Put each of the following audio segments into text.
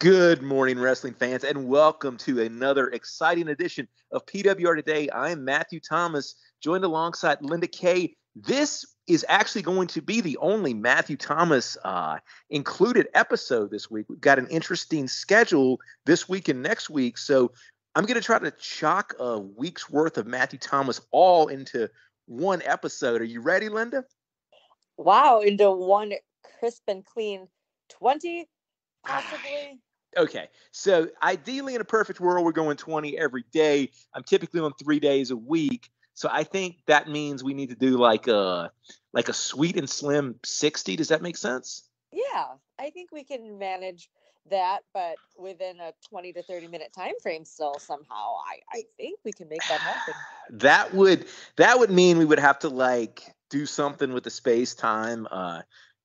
Good morning, wrestling fans, and welcome to another exciting edition of PWR Today. I'm Matthew Thomas, joined alongside Linda Kay. This is actually going to be the only Matthew Thomas included episode this week. We've got an interesting schedule this week and next week, so I'm going to try to chock a week's worth of Matthew Thomas all into one episode. Are you ready, Linda? Wow, into one crisp and clean 20, possibly. Okay, so ideally in a perfect world, we're going 20 every day. I'm typically on 3 days a week. So I think that means we need to do like a sweet and slim 60. Does that make sense? Yeah, I think we can manage that, but within a 20 to 30 minute time frame still somehow. I think we can make that happen. That would mean we would have to like do something with the space-time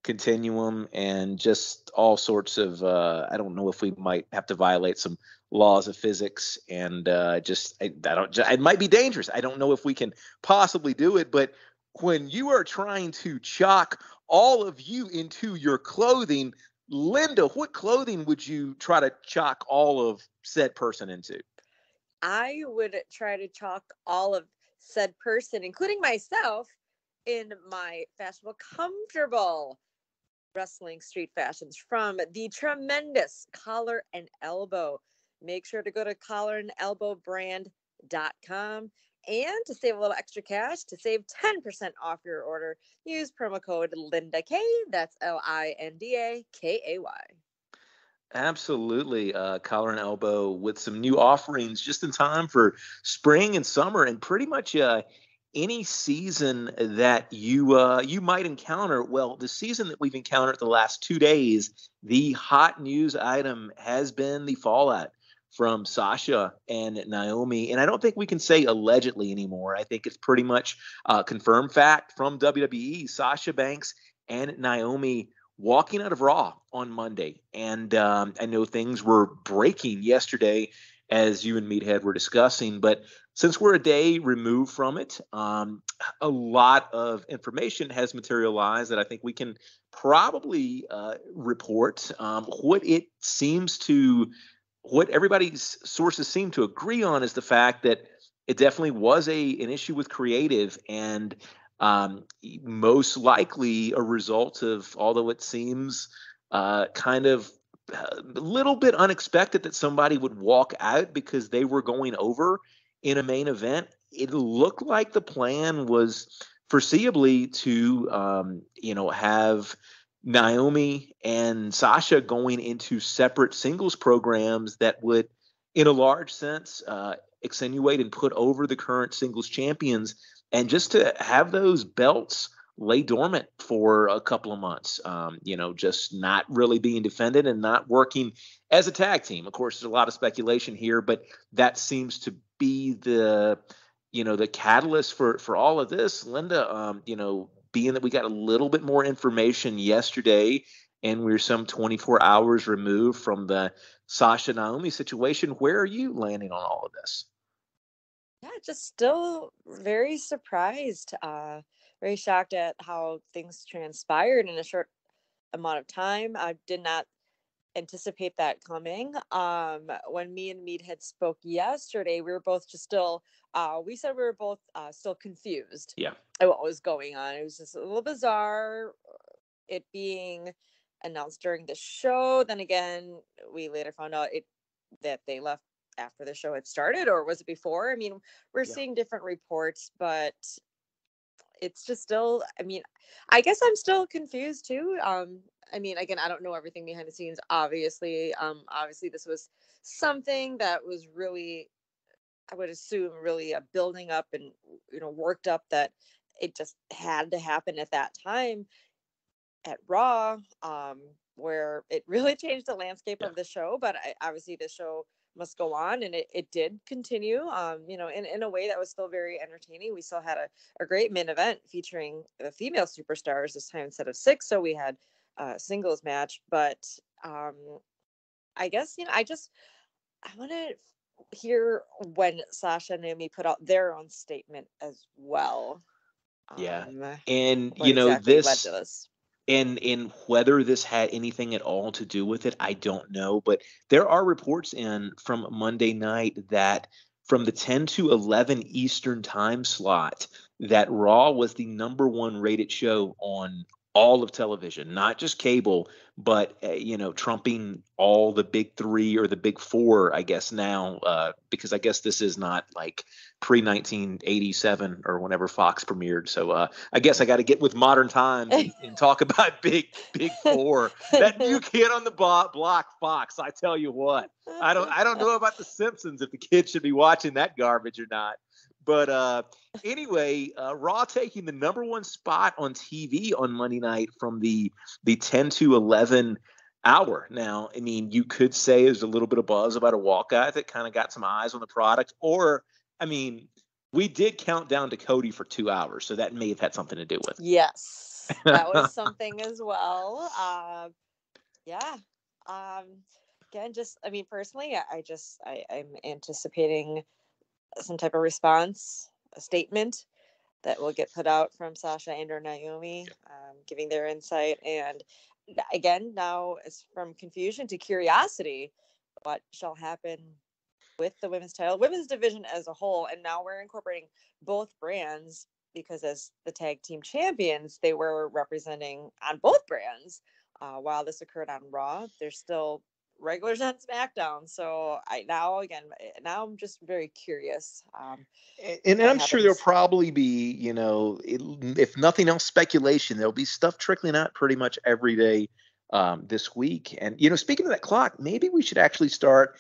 continuum and just all sorts of I don't know if we might have to violate some laws of physics and it might be dangerous. I don't know if we can possibly do it, but when you are trying to chalk all of you into your clothing, Linda, what clothing would you try to chalk all of said person into? I would try to chalk all of said person, including myself, in my fashionable, comfortable wrestling street fashions from the tremendous Collar and Elbow. Make sure to go to collarandelbowbrand.com, and to save a little extra cash, to save 10% off your order, use promo code LindaK. That's LINDAKAY. Absolutely. Collar and Elbow with some new offerings just in time for spring and summer and pretty much any season that you might encounter. Well, the season that we've encountered the last 2 days, the hot news item has been the fallout from Sasha and Naomi. And I don't think we can say allegedly anymore. I think it's pretty much confirmed fact from WWE. Sasha Banks and Naomi walking out of Raw on Monday. And I know things were breaking yesterday, as you and Meathead were discussing, but since we're a day removed from it, a lot of information has materialized that I think we can probably report. What everybody's sources seem to agree on is the fact that it definitely was an issue with creative, and most likely a result of, although it seems kind of a little bit unexpected that somebody would walk out because they were going over in a main event. It looked like the plan was foreseeably to, have Naomi and Sasha going into separate singles programs that would, in a large sense, extenuate and put over the current singles champions, and just to have those belts lay dormant for a couple of months, just not really being defended and not working as a tag team. Of course, there's a lot of speculation here, but that seems to be the catalyst for all of this. Linda, being that we got a little bit more information yesterday and we're some 24 hours removed from the Sasha Naomi situation, where are you landing on all of this? Yeah, just still very surprised, very shocked at how things transpired in a short amount of time. I did not anticipate that coming. When me and Meathead spoke yesterday, we were both just still, we said we were both still confused. Yeah. At what was going on. It was just a little bizarre, it being announced during the show. Then again, we later found out that they left after the show had started, or was it before? I mean, we're seeing different reports, but it's just still, I guess I'm still confused too. Again, I don't know everything behind the scenes, obviously. Obviously this was something that was really, I would assume, really a building up and, worked up, that it just had to happen at that time at Raw, where it really changed the landscape of the show. But obviously the show must go on, and it did continue, in a way that was still very entertaining. We still had a great main event featuring the female superstars this time instead of 6. So we had a singles match, but I guess, I want to hear when Sasha and Naomi put out their own statement as well. Yeah. And, what exactly led to this. And whether this had anything at all to do with it, I don't know. But there are reports in from Monday night that from the 10 to 11 Eastern time slot, that Raw was the number one rated show on all of television, not just cable, but trumping all the big three or the big four, I guess now, because I guess this is not like pre 1987 or whenever Fox premiered. So I guess I got to get with modern times and talk about big four. That new kid on the block, Fox. I tell you what, I don't know about the Simpsons if the kids should be watching that garbage or not. But anyway, Raw taking the number one spot on TV on Monday night from the 10 to 11 hour. Now, I mean, you could say there's a little bit of buzz about a walkout that kind of got some eyes on the product, or I mean, we did count down to Cody for 2 hours, so that may have had something to do with it. Yes, that was something as well. Yeah. Again, I mean, personally, I'm anticipating some type of response, a statement that will get put out from Sasha and or Naomi, giving their insight. And again, now it's from confusion to curiosity. What shall happen with the women's title, women's division as a whole? And now we're incorporating both brands because as the tag team champions, they were representing on both brands. While this occurred on Raw, there's still regulars on SmackDown. So now I'm just very curious. And I'm sure there'll probably be, if nothing else, speculation. There'll be stuff trickling out pretty much every day this week. And, speaking of that clock, maybe we should actually start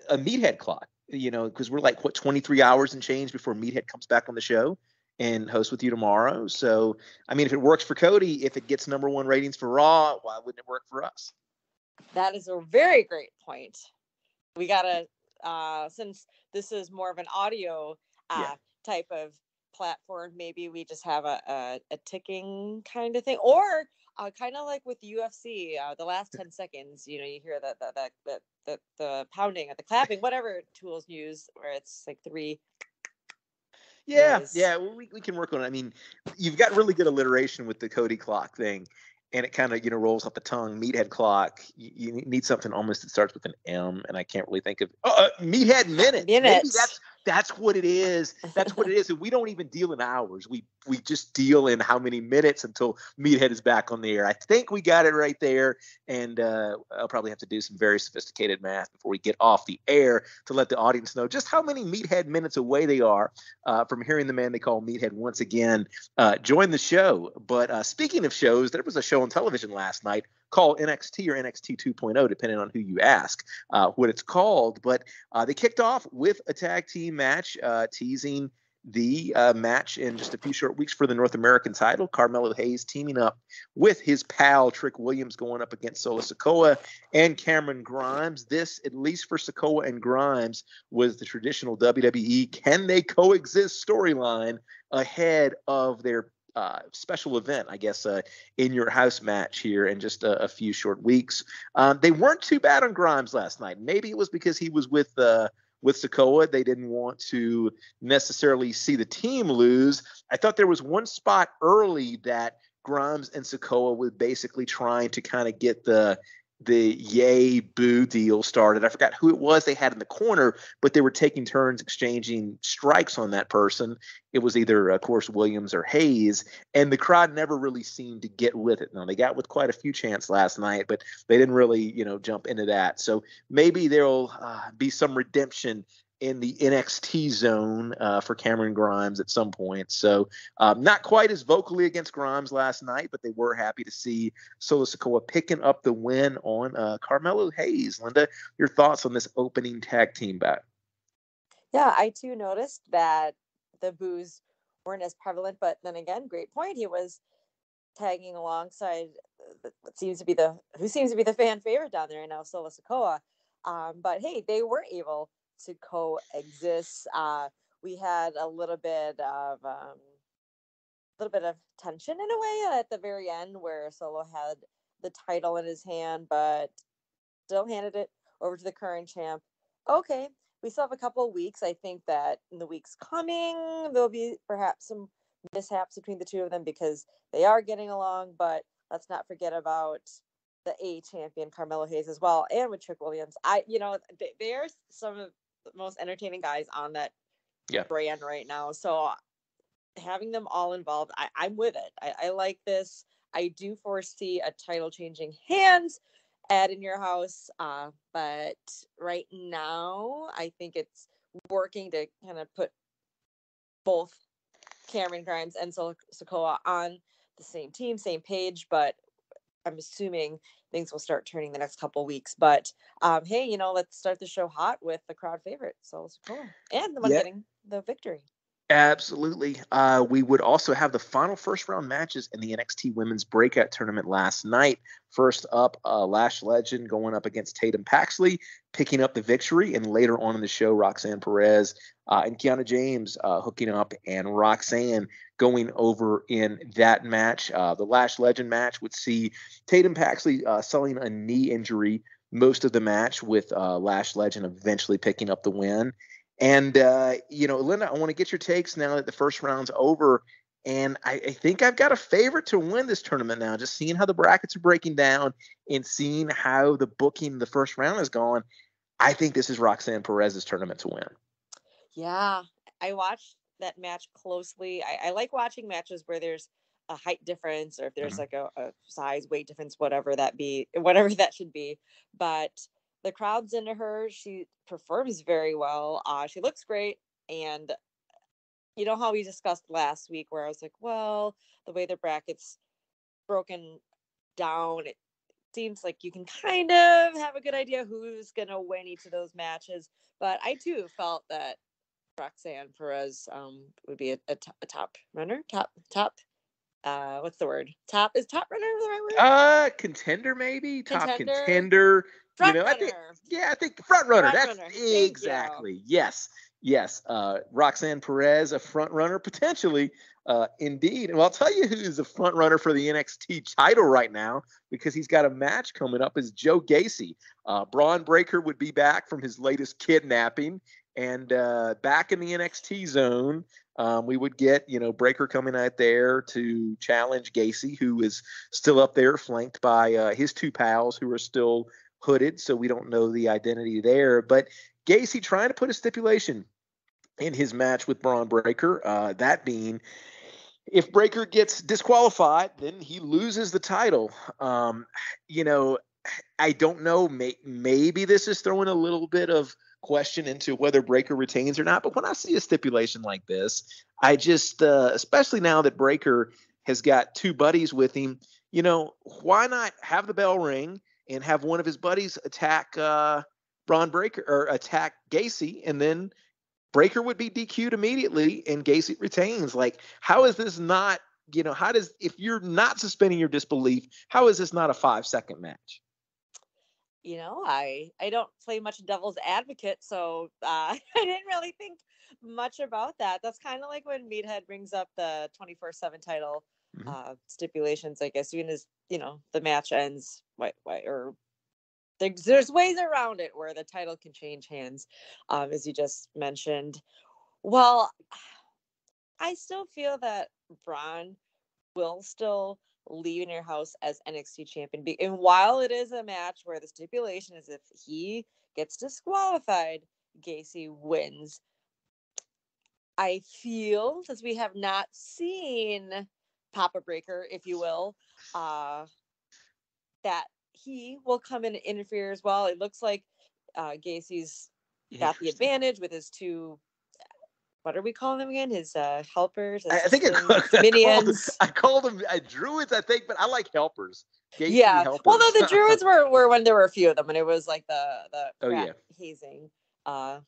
a Meathead clock, because we're like, 23 hours and change before Meathead comes back on the show and hosts with you tomorrow. So, I mean, if it works for Cody, if it gets number one ratings for Raw, why wouldn't it work for us? That is a very great point. We gotta, since this is more of an audio type of platform, maybe we just have a ticking kind of thing, or kind of like with UFC, the last 10 seconds, you hear the pounding or the clapping, whatever tools use, where it's like three. Yeah, well, we can work on it. I mean, you've got really good alliteration with the Cody Clock thing, and it kind of rolls off the tongue. Meathead clock. You need something almost that starts with an M, and I can't really think of. Meathead minutes. Maybe that's what it is. That's what it is. And we don't even deal in hours. We just deal in how many minutes until Meathead is back on the air. I think we got it right there, and I'll probably have to do some very sophisticated math before we get off the air to let the audience know just how many Meathead minutes away they are from hearing the man they call Meathead once again join the show. But speaking of shows, there was a show on television last night called NXT or NXT 2.0, depending on who you ask what it's called. But they kicked off with a tag team match, teasing the match in just a few short weeks for the North American title. Carmelo Hayes teaming up with his pal Trick Williams, going up against Solo Sikoa and Cameron Grimes. This, at least for Sikoa and Grimes, was the traditional WWE can they coexist storyline ahead of their special event, I guess, in your house match here in just a few short weeks. They weren't too bad on Grimes last night. Maybe it was because he was with Sikoa. They didn't want to necessarily see the team lose. I thought there was one spot early that Grimes and Sikoa were basically trying to kind of get the yay boo deal started. I forgot who it was they had in the corner, but they were taking turns exchanging strikes on that person. It was either, of course, Williams or Hayes, and the crowd never really seemed to get with it. Now, they got with quite a few chants last night, but they didn't really, jump into that. So maybe there'll be some redemption in the NXT zone for Cameron Grimes at some point. So not quite as vocally against Grimes last night, but they were happy to see Solo Sikoa picking up the win on Carmelo Hayes. Linda, your thoughts on this opening tag team bout? Yeah, I too noticed that the boos weren't as prevalent, but then again, great point. He was tagging alongside what seems to be the fan favorite down there now, Solo Sikoa. But hey, they were able to coexist. We had a little bit of tension in a way at the very end, where Solo had the title in his hand, but still handed it over to the current champ. Okay, we still have a couple of weeks. I think that in the weeks coming, there'll be perhaps some mishaps between the two of them because they are getting along. But let's not forget about the A champion Carmelo Hayes as well, and with Trick Williams. They're some of the most entertaining guys on that brand right now. So having them all involved, I'm with it. I like this. I do foresee a title changing hands at In Your House, but right now I think it's working to kind of put both Cameron Grimes and Sikoa on the same team, same page, but I'm assuming things will start turning the next couple weeks. But hey, let's start the show hot with the crowd favorite, Solo Sikoa, and the one getting the victory. Absolutely. We would also have the final first round matches in the NXT Women's Breakout Tournament last night. First up, Lash Legend going up against Tatum Paxley, picking up the victory. And later on in the show, Roxanne Perez and Kiana James hooking up, and Roxanne going over in that match. The Lash Legend match would see Tatum Paxley selling a knee injury most of the match, with Lash Legend eventually picking up the win. And, Linda, I want to get your takes now that the first round's over. And I think I've got a favorite to win this tournament now, just seeing how the brackets are breaking down and seeing how the booking the first round has gone. I think this is Roxanne Perez's tournament to win. Yeah, I watched that match closely. I like watching matches where there's a height difference, or if there's like a size, weight difference, whatever that should be. But the crowd's into her. She performs very well. She looks great. And you know how we discussed last week where I was like, well, the way the bracket's broken down, it seems like you can kind of have a good idea who's going to win each of those matches. But I too felt that Roxanne Perez would be a top runner. What's the word? Is top runner the right word? Contender maybe. Contender. Top contender. Front runner. I think front runner. That's exactly. Yes. Roxanne Perez, a front runner potentially. Indeed. And I'll tell you who's a front runner for the NXT title right now, because he's got a match coming up, is Joe Gacy. Braun Breaker would be back from his latest kidnapping, and back in the NXT zone. We would get, Breaker coming out there to challenge Gacy, who is still up there flanked by his two pals who are still hooded. So we don't know the identity there. But Gacy trying to put a stipulation in his match with Braun Breaker, that being, if Breaker gets disqualified, then he loses the title. I don't know. Maybe this is throwing a little bit of question into whether Breaker retains or not. But when I see a stipulation like this, I just, especially now that Breaker has got two buddies with him, why not have the bell ring and have one of his buddies attack Braun Breaker, or attack Gacy, and then Breaker would be DQ'd immediately and Gacy retains. Like, how is this not, if you're not suspending your disbelief, how is this not a 5-second match? I don't play much devil's advocate, so I didn't really think much about that. That's kind of like when Meathead brings up the 24/7 title stipulations. I guess even as the match ends, or there's ways around it where the title can change hands, as you just mentioned. Well, I still feel that Braun will still leave In Your House as NXT champion. And while it is a match where the stipulation is if he gets disqualified, Gacy wins, I feel, since we have not seen Papa Breaker, if you will, that he will come in and interfere as well. It looks like Gacy's got the advantage with his two, what are we calling them again? His helpers? I think minions. I called them druids, I think, but I like helpers. Gacy helpers. Well, no, the druids were when there were a few of them, and it was like the hazing era,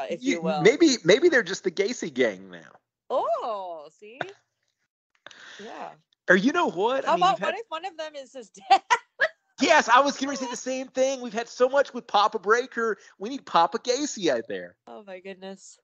if you will. Maybe they're just the Gacy gang now. Oh, see? Yeah. Or you know what? How about what if one of them is his dad? Yes, I was going to say the same thing. We've had so much with Papa Breaker. We need Papa Gacy out there. Oh, my goodness.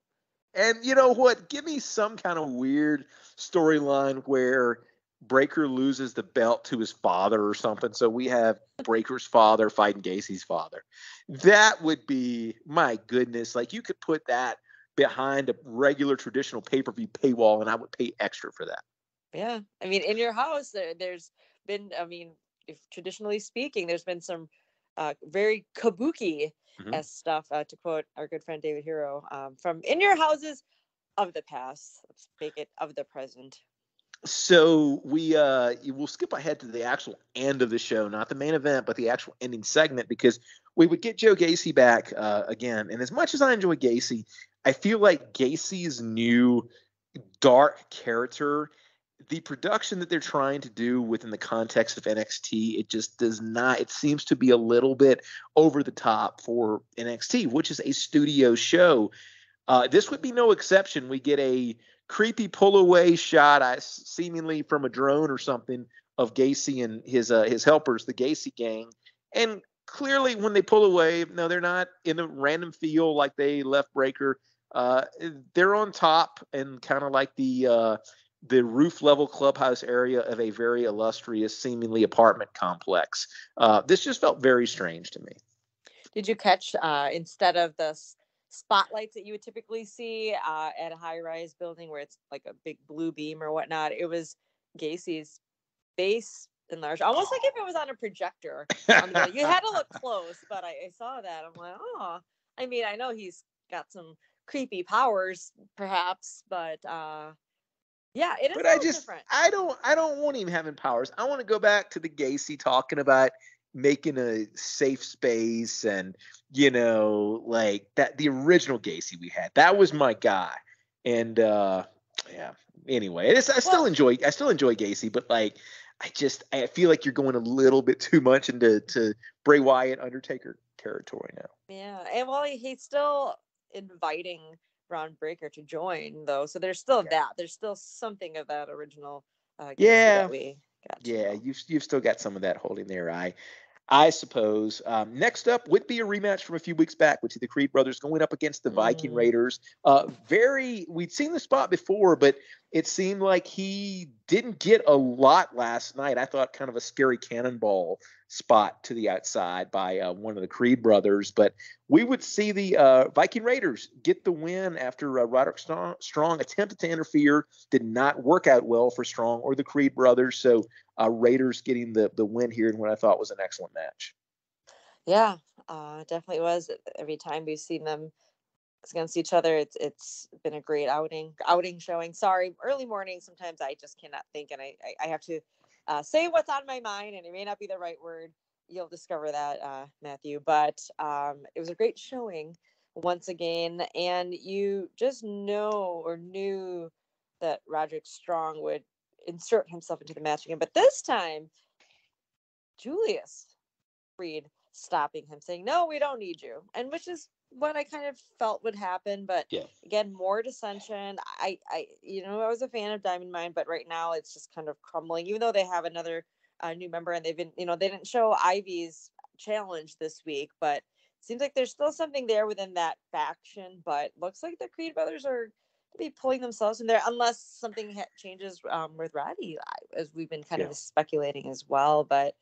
And you know what? Give me some kind of weird storyline where Breaker loses the belt to his father or something. So we have Breaker's father fighting Gacy's father. That would be, my goodness. Like, you could put that behind a regular traditional pay-per-view paywall, and I would pay extra for that. Yeah. I mean, in your house, there's been, I mean, if traditionally speaking, there's been some very kabuki Mhm. as stuff, to quote our good friend David Hero, from in your houses of the past. Let's make it of the present. So we'll skip ahead to the actual end of the show, not the main event, but the actual ending segment, because we would get Joe Gacy back again. And as much as I enjoy Gacy, I feel like Gacy's new dark character, the production that they're trying to do within the context of NXT, it just does not. It seems to be a little bit over the top for NXT, which is a studio show. This would be no exception. We get a creepy pull away shot, seemingly from a drone or something, of Gacy and his helpers, the Gacy gang. And clearly, when they pull away, no, they're not in a random field like they left Breaker. They're on top and kind of like the roof level clubhouse area of a very illustrious, seemingly apartment complex. This just felt very strange to me. Did you catch, instead of the spotlights that you would typically see at a high rise building where it's like a big blue beam or whatnot, it was Gacy's face enlarged, almost like if it was on a projector on the building. You had to look close, but I saw that. I'm like, oh, I mean, I know he's got some creepy powers, perhaps, but yeah, it is But a little different. I don't want him having powers. I want to go back to the Gacy talking about making a safe space and like that the original Gacy we had. That was my guy. And yeah. Anyway, Well, I still enjoy Gacy, but like I feel like you're going a little bit too much into Bray Wyatt Undertaker territory now. yeah, and well, he's still inviting Ron Breaker to join, though. So there's still Yeah. that. There's still something of that original Gacy that Yeah. we got to Yeah, know. you've still got some of that holding their eye. I suppose. Next up would be a rematch from a few weeks back, with the Creed brothers going up against the Viking Mm. Raiders. We'd seen the spot before, but it seemed like he didn't get a lot last night. I thought kind of a scary cannonball spot to the outside by one of the Creed brothers, but we would see the Viking Raiders get the win after Roderick Strong attempted to interfere, did not work out well for Strong or the Creed brothers. So Raiders getting the win here in what I thought was an excellent match. Yeah, definitely was. Every time we've seen them against each other, it's been a great outing showing. Sorry, early morning. Sometimes I just cannot think, and I have to say what's on my mind, and it may not be the right word. You'll discover that, Matthew. But it was a great showing once again, and you just know or knew that Roderick Strong would insert himself into the match again. But this time, Julius Reed stopping him, saying, "No, we don't need you," and which is what I kind of felt would happen. But Yeah. again, more dissension. I was a fan of Diamond Mine, but right now it's just kind of crumbling. Even though they have another new member, and they've been, they didn't show Ivy's challenge this week, but it seems like there's still something there within that faction. But looks like the Creed brothers are to be pulling themselves in there, unless something changes with Roddy, as we've been kind Yeah. of speculating as well. But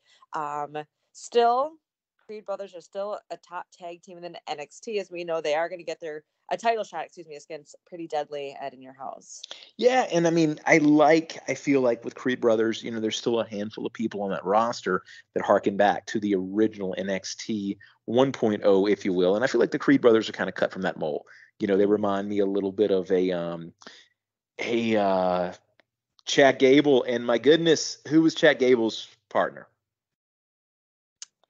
still, Creed brothers are still a top tag team in the NXT, as we know they are going to get their a title shot, against Pretty Deadly at In Your House. Yeah, and I mean, I feel like with Creed Brothers, there's still a handful of people on that roster that harken back to the original NXT 1.0, if you will. And I feel like the Creed Brothers are kind of cut from that mold. They remind me a little bit of a Chad Gable, and my goodness, who was Chad Gable's partner?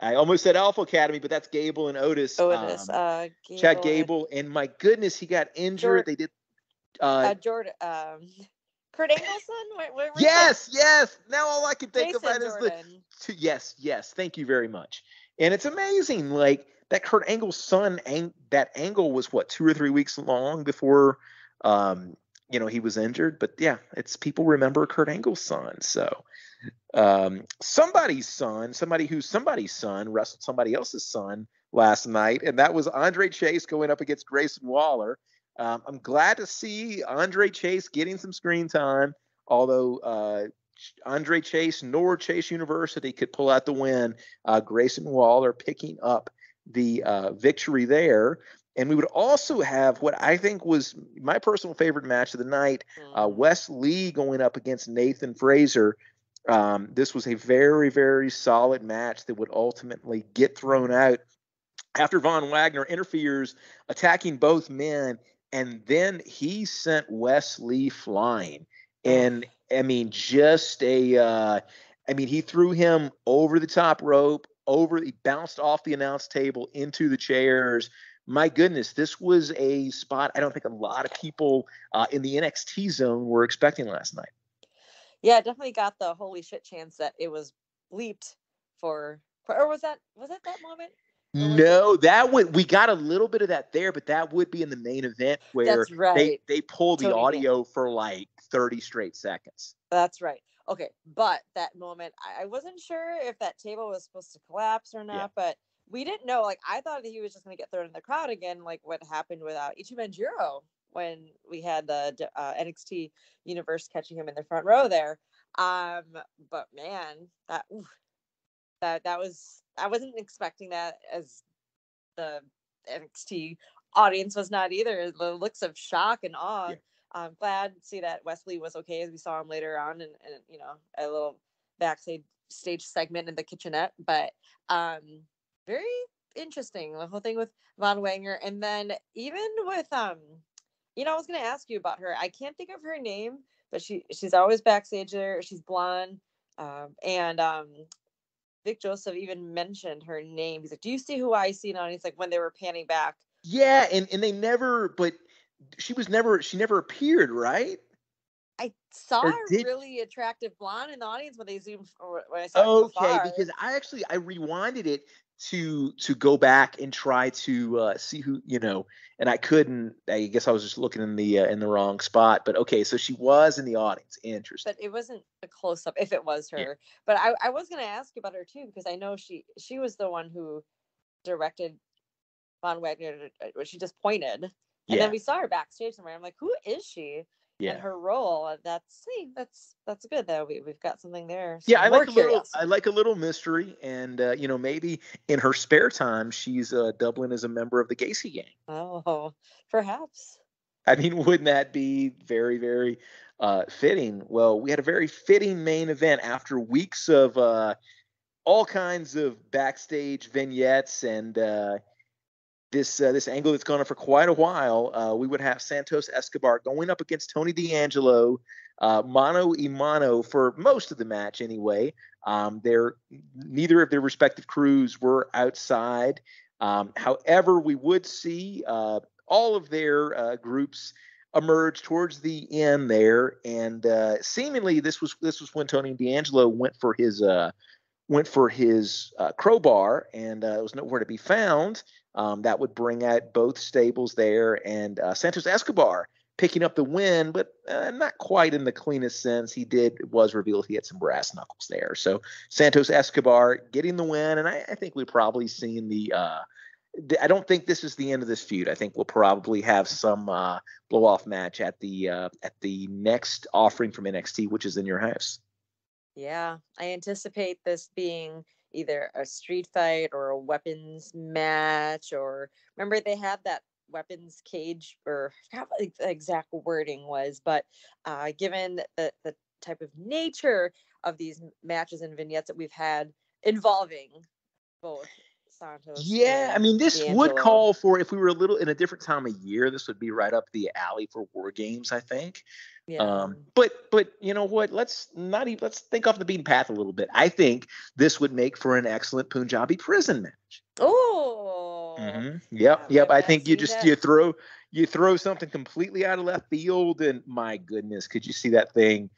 I almost said Alpha Academy, but that's Gable and Otis. Otis, Chad Gable, and Gable, and my goodness, he got injured. Jordan, They did. Uh, Jordan, Kurt Angleson. Where were you going? yes, yes. Now all I can think Jason about is Jordan. yes, yes. Thank you very much. And it's amazing, like that Kurt Angle's son. That angle was what, 2 or 3 weeks long before, he was injured. But yeah, it's people remember Kurt Angle's son. So somebody's son wrestled somebody else's son last night, and that was Andre Chase going up against Grayson Waller. I'm glad to see Andre Chase getting some screen time, although Andre Chase nor Chase University could pull out the win. Grayson Waller picking up the victory there. And we would also have what I think was my personal favorite match of the night, Wes Lee going up against Nathan Frazer. This was a very, very solid match that would ultimately get thrown out after Von Wagner interferes, attacking both men, and then he sent Wes Lee flying. And I mean, he threw him over the top rope, he bounced off the announce table into the chairs. My goodness, this was a spot I don't think a lot of people in the NXT zone were expecting last night. Yeah, definitely got the holy shit chance that it was bleeped or was that moment? No, we got a little bit of that there, but that would be in the main event where that's right. they pulled the Tony audio for like 30 straight seconds. That's right. Okay, but that moment, I wasn't sure if that table was supposed to collapse or not, but we didn't know. Like, I thought that he was just going to get thrown in the crowd again, like what happened with Ichiban when we had the NXT universe catching him in the front row there. But man, that was, I wasn't expecting that, as the NXT audience was not either. The looks of shock and awe. I'm glad to see that Wes Lee was okay, as we saw him later on, and a little backstage segment in the kitchenette. But very interesting, the whole thing with Von Wagner, and then even with I was going to ask you about her. I can't think of her name, but she's always backstage there. She's blonde, and Vic Joseph even mentioned her name. He's like, "Do you see who I see now?" And he's like, when they were panning back. Yeah, and they never, but she never appeared, right? I saw a really attractive blonde in the audience when they zoomed. When I saw her from afar. Because I rewinded it to go back and try to see who, and I couldn't. I guess I was just looking in the wrong spot. But okay, so she was in the audience. Interesting. But it wasn't a close up if it was her. Yeah. But I was going to ask you about her too, because I know she was the one who directed Von Wagner. She just pointed, and then we saw her backstage somewhere. I'm like, who is she? Yeah. And her role, that's good though. We've got something there. So I like a little mystery, and maybe in her spare time she's doubling as a member of the Gacy gang. Oh, perhaps. I mean, wouldn't that be very, very fitting? Well, we had a very fitting main event after weeks of all kinds of backstage vignettes and this angle that's gone on for quite a while. We would have Santos Escobar going up against Tony D'Angelo, mano a mano for most of the match anyway. Neither of their respective crews were outside. However, we would see all of their groups emerge towards the end there, and seemingly this was when Tony D'Angelo went for his crowbar, and it was nowhere to be found. That would bring out both stables there, and Santos Escobar picking up the win, but not quite in the cleanest sense. It was revealed he had some brass knuckles there. So Santos Escobar getting the win, and I think we've probably seen I don't think this is the end of this feud. I think we'll probably have some blow-off match at the next offering from NXT, which is in your house. Yeah, I anticipate this being either a street fight or a weapons match, or remember they had that weapons cage, or I forgot what the exact wording was, but given the type of nature of these matches and vignettes that we've had involving both Santos. Yeah, I mean, this D'Angelo would call for, if we were a little in a different time of year, this would be right up the alley for War Games, I think. Yeah. But you know what? Let's think off the beaten path a little bit. I think this would make for an excellent Punjabi prison match. Oh. Mm-hmm. Yep. I think you throw something completely out of left field, and my goodness, could you see that thing?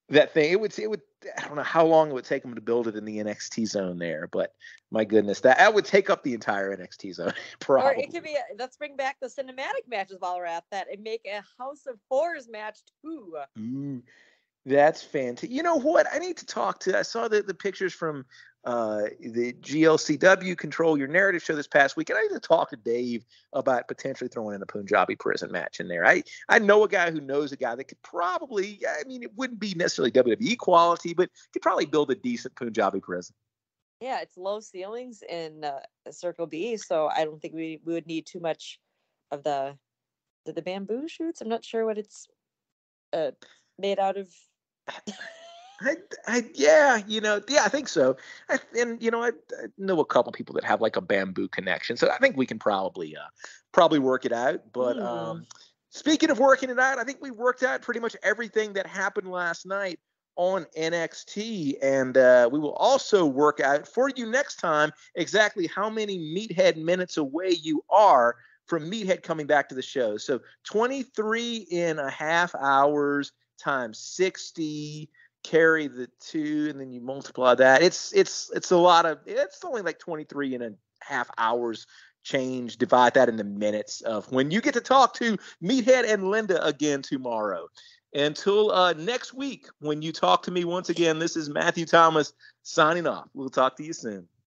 It would. I don't know how long it would take them to build it in the NXT zone there, but my goodness, that would take up the entire NXT zone. Probably. Or it could be. Let's bring back the cinematic matches while we're at that, and make a House of Horrors match too. Ooh, that's fantastic. You know what? I need to talk to. I saw the pictures from the GLCW Control Your Narrative show this past week, and I need to talk to Dave about potentially throwing in a Punjabi prison match in there. I know a guy who knows a guy that could probably, I mean, it wouldn't be necessarily WWE quality, but could probably build a decent Punjabi prison. Yeah, it's low ceilings in Circle B, so I don't think we would need too much of the bamboo shoots. I'm not sure what it's made out of. I think so. I know a couple people that have like a bamboo connection, so I think we can probably work it out. But speaking of working it out, I think we worked out pretty much everything that happened last night on NXT, and we will also work out for you next time exactly how many Meathead minutes away you are from Meathead coming back to the show. So 23 and a half hours times 60. Carry the 2 and then you multiply that. It's a lot of, it's only like 23 and a half hours change. Divide that into minutes of when you get to talk to Meathead and Linda again tomorrow. Until next week, when you talk to me once again, this is Matthew Thomas signing off. We'll talk to you soon.